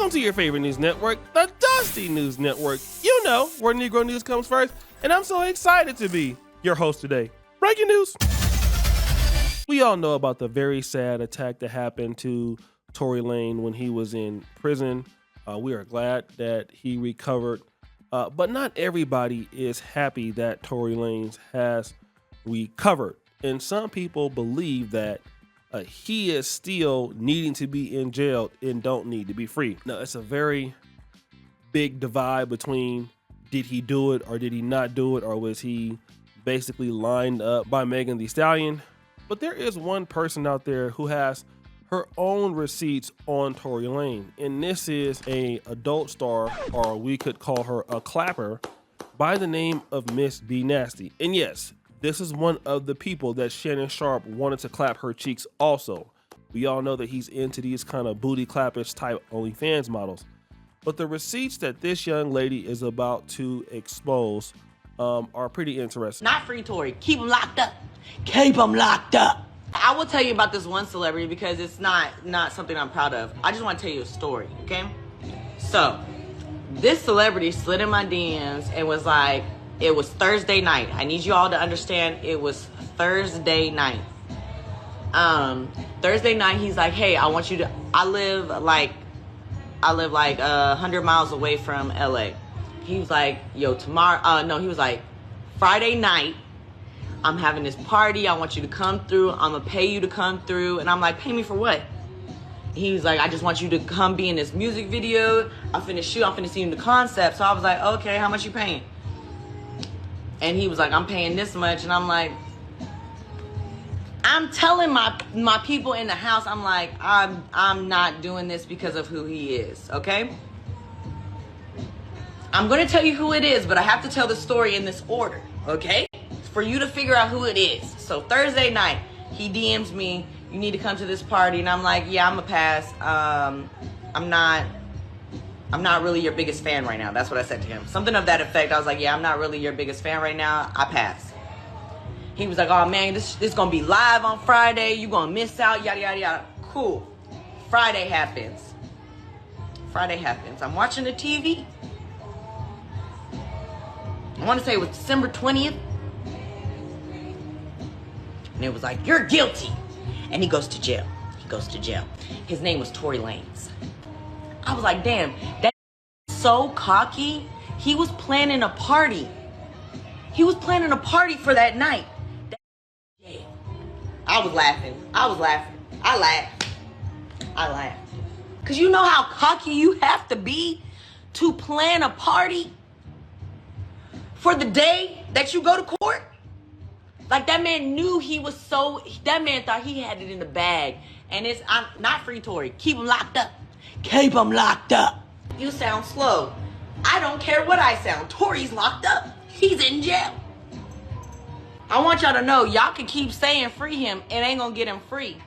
Welcome to your favorite news network, the Dusty News Network. You know where Negro news comes first, and I'm so excited to be your host today. Breaking news. We all know about the very sad attack that happened to Tory Lanez when he was in prison. We are glad that he recovered, but not everybody is happy that Tory Lanez has recovered. And some people believe that he is still needing to be in jail and don't need to be free. Now, it's a very big divide between did he do it or did he not do it, or was he basically lined up by Megan Thee Stallion? But there is one person out there who has her own receipts on Tory Lanez, and this is a adult star, or we could call her a clapper, by the name of Miss B Nasty. And yes, this is one of the people that Shannon Sharpe wanted to clap her cheeks also. We all know that he's into these kind of booty clappers type OnlyFans models. But the receipts that this young lady is about to expose are pretty interesting. Not free Tory. Keep him locked up. Keep him locked up. I will tell you about this one celebrity because it's not something I'm proud of. I just want to tell you a story, okay? So, this celebrity slid in my DMs and was like, it was Thursday night. I need you all to understand it was Thursday night. Thursday night, he's like, hey, I want you to, I live like 100 miles away from LA. He was like, yo, he was like, Friday night, I'm having this party. I want you to come through. I'm gonna pay you to come through. And I'm like, pay me for what? He was like, I just want you to come be in this music video. I'm finna see you the concept. So I was like, okay, how much you paying? And he was like, I'm paying this much. And I'm like, I'm telling my people in the house, I'm like, I'm not doing this because of who he is, okay? I'm gonna tell you who it is, but I have to tell the story in this order, okay? For you to figure out who it is. So Thursday night, he DMs me, you need to come to this party. And I'm like, yeah, I'm a pass. I'm not really your biggest fan right now. That's what I said to him. Something of that effect. I was like, yeah, I'm not really your biggest fan right now. I pass. He was like, oh man, this gonna be live on Friday. You gonna miss out, yada, yada, yada. Cool. Friday happens. I'm watching the TV. I want to say it was December 20th. And it was like, you're guilty. And he goes to jail. His name was Tory Lanez. I was like, damn, that so cocky. He was planning a party. For that night. I was laughing. I laughed. Because you know how cocky you have to be to plan a party for the day that you go to court? Like, that man knew that man thought he had it in the bag. And I'm not free Tory. Keep him locked up. Keep him locked up. You sound slow. I don't care what I sound. Tory's locked up. He's in jail. I want y'all to know, y'all can keep saying free him. It ain't gonna get him free.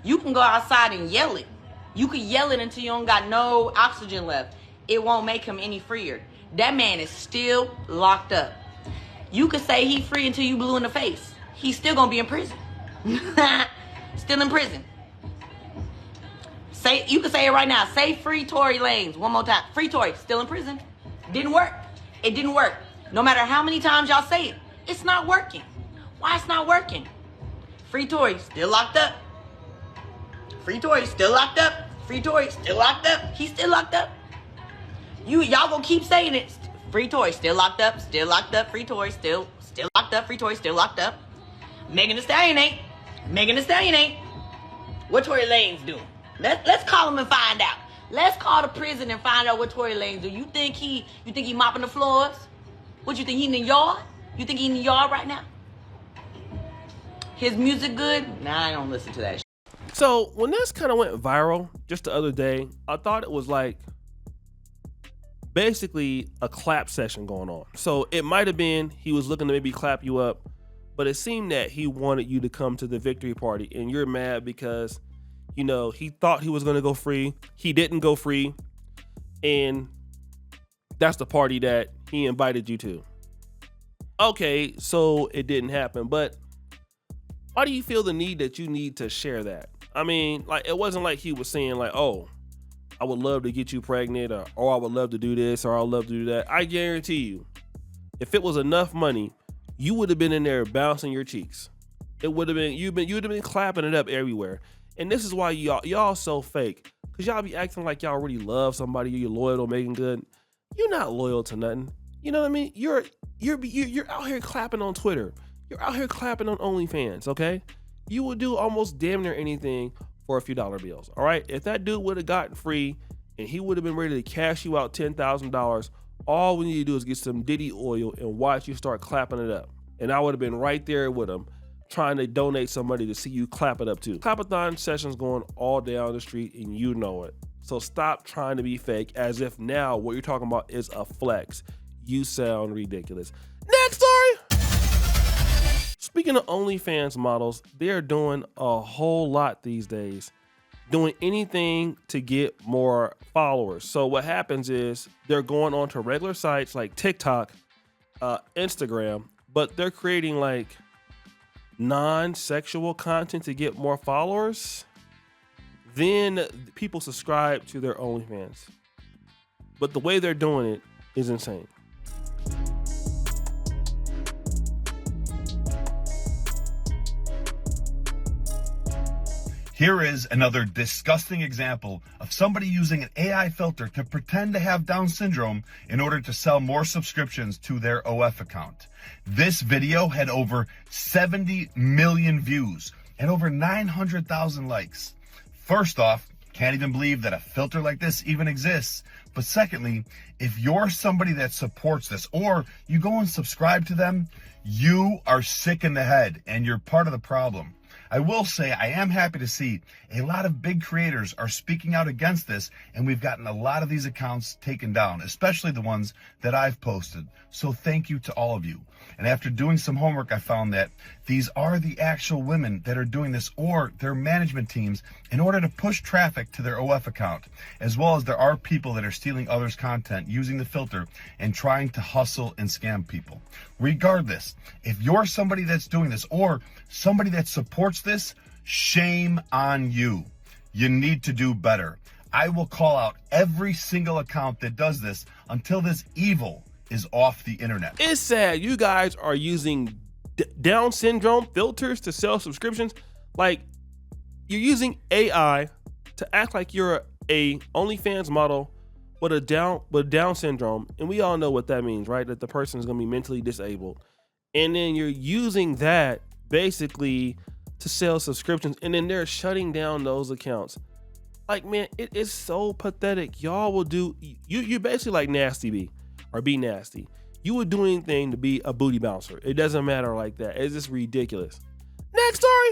You can go outside and yell it. You can yell it until you don't got no oxygen left. It won't make him any freer. That man is still locked up. You could say he free until you blue in the face. He's still gonna be in prison. Still in prison. You can say it right now. Say free Tory Lanez one more time. Free Tory, still in prison. Didn't work. It didn't work. No matter how many times y'all say it, it's not working. Why it's not working? Free Tory, still locked up. Free Tory, still locked up. Free Tory, still locked up. He's still locked up. Y'all gonna keep saying it. Free Tory, still locked up. Still locked up. Free Tory, still locked up. Free Tory, still locked up. Megan Thee Stallion ain't. What Tory Lanez doing? Let's call him and find out. Let's call the prison and find out what Tory Lanez do. You think he mopping the floors? What you think, he in the yard? You think he in the yard right now? His music good? Nah, I don't listen to that shit. So when this kind of went viral just the other day, I thought it was like basically a clap session going on. So it might have been he was looking to maybe clap you up, but it seemed that he wanted you to come to the victory party, and you're mad because, you know, he thought he was going to go free. He didn't go free. And that's the party that he invited you to. Okay, so it didn't happen, but why do you feel the need that you need to share that? I mean, like, it wasn't like he was saying like, oh, I would love to get you pregnant, or I would love to do this, or I'd love to do that. I guarantee you, if it was enough money, you would have been in there bouncing your cheeks. It would have been, you'd have been clapping it up everywhere. And this is why y'all so fake. Cause y'all be acting like y'all really love somebody, you're loyal to making good. You're not loyal to nothing. You know what I mean? You're out here clapping on Twitter. You're out here clapping on OnlyFans, okay? You would do almost damn near anything for a few dollar bills, all right? If that dude would have gotten free and he would have been ready to cash you out $10,000, all we need to do is get some Diddy oil and watch you start clapping it up. And I would have been right there with him, trying to donate some money to see you clap it up too. Clapathon sessions going all down the street and you know it. So stop trying to be fake as if now what you're talking about is a flex. You sound ridiculous. Next story. Speaking of OnlyFans models, they're doing a whole lot these days, doing anything to get more followers. So what happens is they're going onto regular sites like TikTok, Instagram, but they're creating like non-sexual content to get more followers. Then people subscribe to their OnlyFans. But the way they're doing it is insane. Here is another disgusting example of somebody using an AI filter to pretend to have Down syndrome in order to sell more subscriptions to their OF account. This video had over 70 million views and over 900,000 likes. First off, can't even believe that a filter like this even exists. But secondly, if you're somebody that supports this or you go and subscribe to them, you are sick in the head and you're part of the problem. I will say I am happy to see a lot of big creators are speaking out against this, and we've gotten a lot of these accounts taken down, especially the ones that I've posted. So thank you to all of you. And after doing some homework, I found that these are the actual women that are doing this or their management teams in order to push traffic to their OF account, as well as there are people that are stealing others' content using the filter and trying to hustle and scam people. Regardless, if you're somebody that's doing this or somebody that supports this, shame on you. You need to do better. I will call out every single account that does this until this evil is off the internet. It's sad you guys are using Down syndrome filters to sell subscriptions. Like, you're using AI to act like you're a OnlyFans model with Down syndrome, and we all know what that means, right? That the person is going to be mentally disabled, and then you're using that basically to sell subscriptions, and then they're shutting down those accounts. Like, man, it is so pathetic. Y'all will do you basically like Nasty B or Be Nasty. You would do anything to be a booty bouncer. It doesn't matter like that. It's just ridiculous. Next story.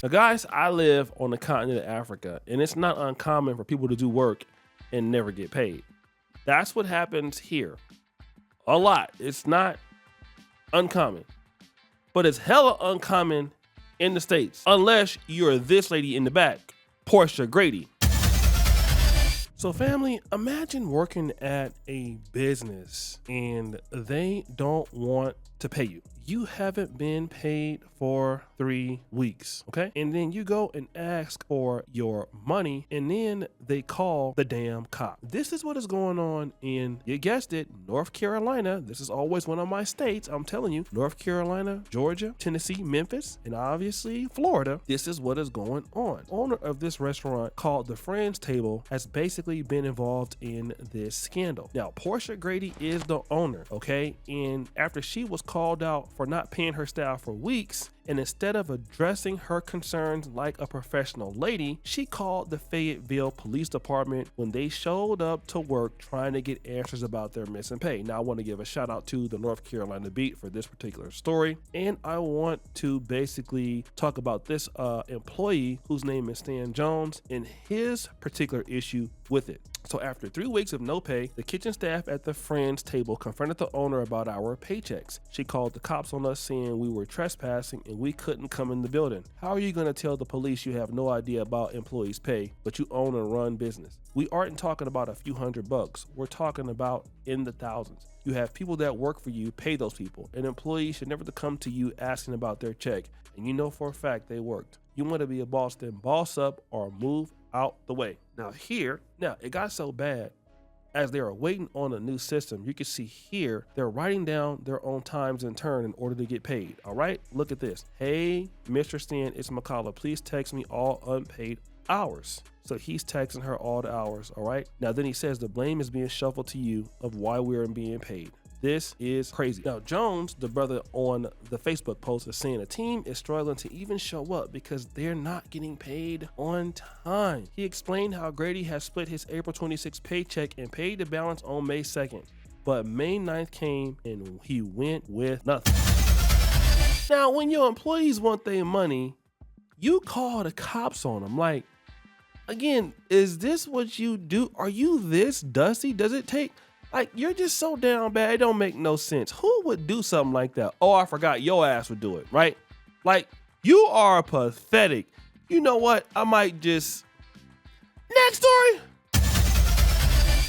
Now, guys, I live on the continent of Africa, and it's not uncommon for people to do work and never get paid. That's what happens here. A lot. It's not uncommon, but it's hella uncommon in the States, unless you're this lady in the back, Portia Grady. So family, imagine working at a business and they don't want to pay you. You haven't been paid for 3 weeks, okay? And then you go and ask for your money, and then they call the damn cop. This is what is going on in, you guessed it, North Carolina. This is always one of my states, I'm telling you. North Carolina, Georgia, Tennessee, Memphis, and obviously Florida. This is what is going on. Owner of this restaurant called the Friends Table has basically been involved in this scandal. Now, Portia Grady is the owner, okay? And after she was called out for not paying her staff for weeks, and instead of addressing her concerns like a professional lady, she called the Fayetteville Police Department when they showed up to work trying to get answers about their missing pay. Now, I want to give a shout out to the North Carolina beat for this particular story, and I want to basically talk about this employee whose name is Stan Jones and his particular issue with it. So after 3 weeks of no pay, the kitchen staff at the Friends Table confronted the owner about our paychecks. She called the cops on us saying we were trespassing and we couldn't come in the building. How are you going to tell the police you have no idea about employees' pay, but you own and run business? We aren't talking about a few $100. We're talking about in the thousands. You have people that work for you, pay those people. An employee should never come to you asking about their check, and you know for a fact they worked. You want to be a boss, then boss up or move out the way. Now it got so bad. As they are waiting on a new system, you can see here, they're writing down their own times in turn in order to get paid. All right, look at this. Hey, Mr. Stan, it's McCullough. Please text me all unpaid hours. So he's texting her all the hours, all right? Now then he says the blame is being shuffled to you of why we're being paid. This is crazy. Now, Jones, the brother on the Facebook post, is saying a team is struggling to even show up because they're not getting paid on time. He explained how Grady has split his April 26th paycheck and paid the balance on May 2nd. But May 9th came and he went with nothing. Now, when your employees want their money, you call the cops on them. Like, again, is this what you do? Are you this dusty? Does it take... Like, you're just so down bad, it don't make no sense. Who would do something like that? Oh, I forgot, your ass would do it, right? Like, you are pathetic. You know what? I might just... Next story!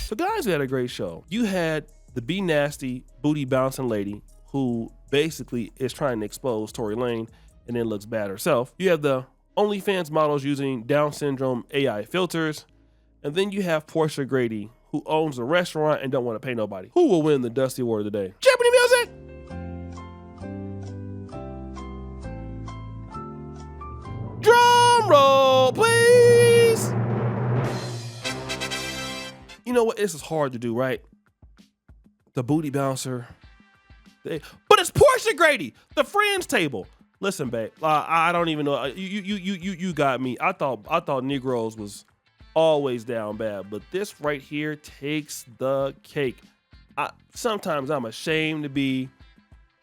So guys, we had a great show. You had the Be Nasty, booty bouncing lady who basically is trying to expose Tory Lanez and then looks bad herself. You have the OnlyFans models using Down syndrome AI filters. And then you have Portia Grady, who owns a restaurant and don't want to pay nobody. Who will win the Dusty Award of the day? Jeopardy music! Drum roll, please! You know what? This is hard to do, right? The booty bouncer. But it's Portia Grady, the Friends table. Listen, babe, I don't even know. You got me. I thought Negroes was always down bad, but this right here takes the cake. Sometimes I'm ashamed to be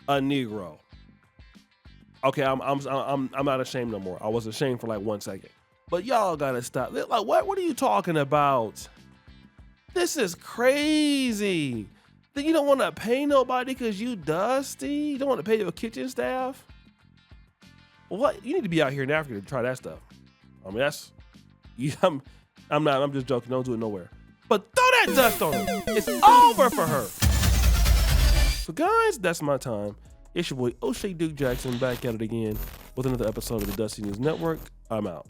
a Negro. Okay, I'm not ashamed no more. I was ashamed for like 1 second, but y'all gotta stop. Like, what are you talking about? This is crazy. Then you don't want to pay nobody because you dusty. You don't want to pay your kitchen staff. What? You need to be out here in Africa to try that stuff. I mean, that's I'm just joking. Don't do it nowhere. But throw that dust on her. It's over for her. So guys, that's my time. It's your boy O'Shea Duke Jackson back at it again with another episode of the Dusty News Network. I'm out.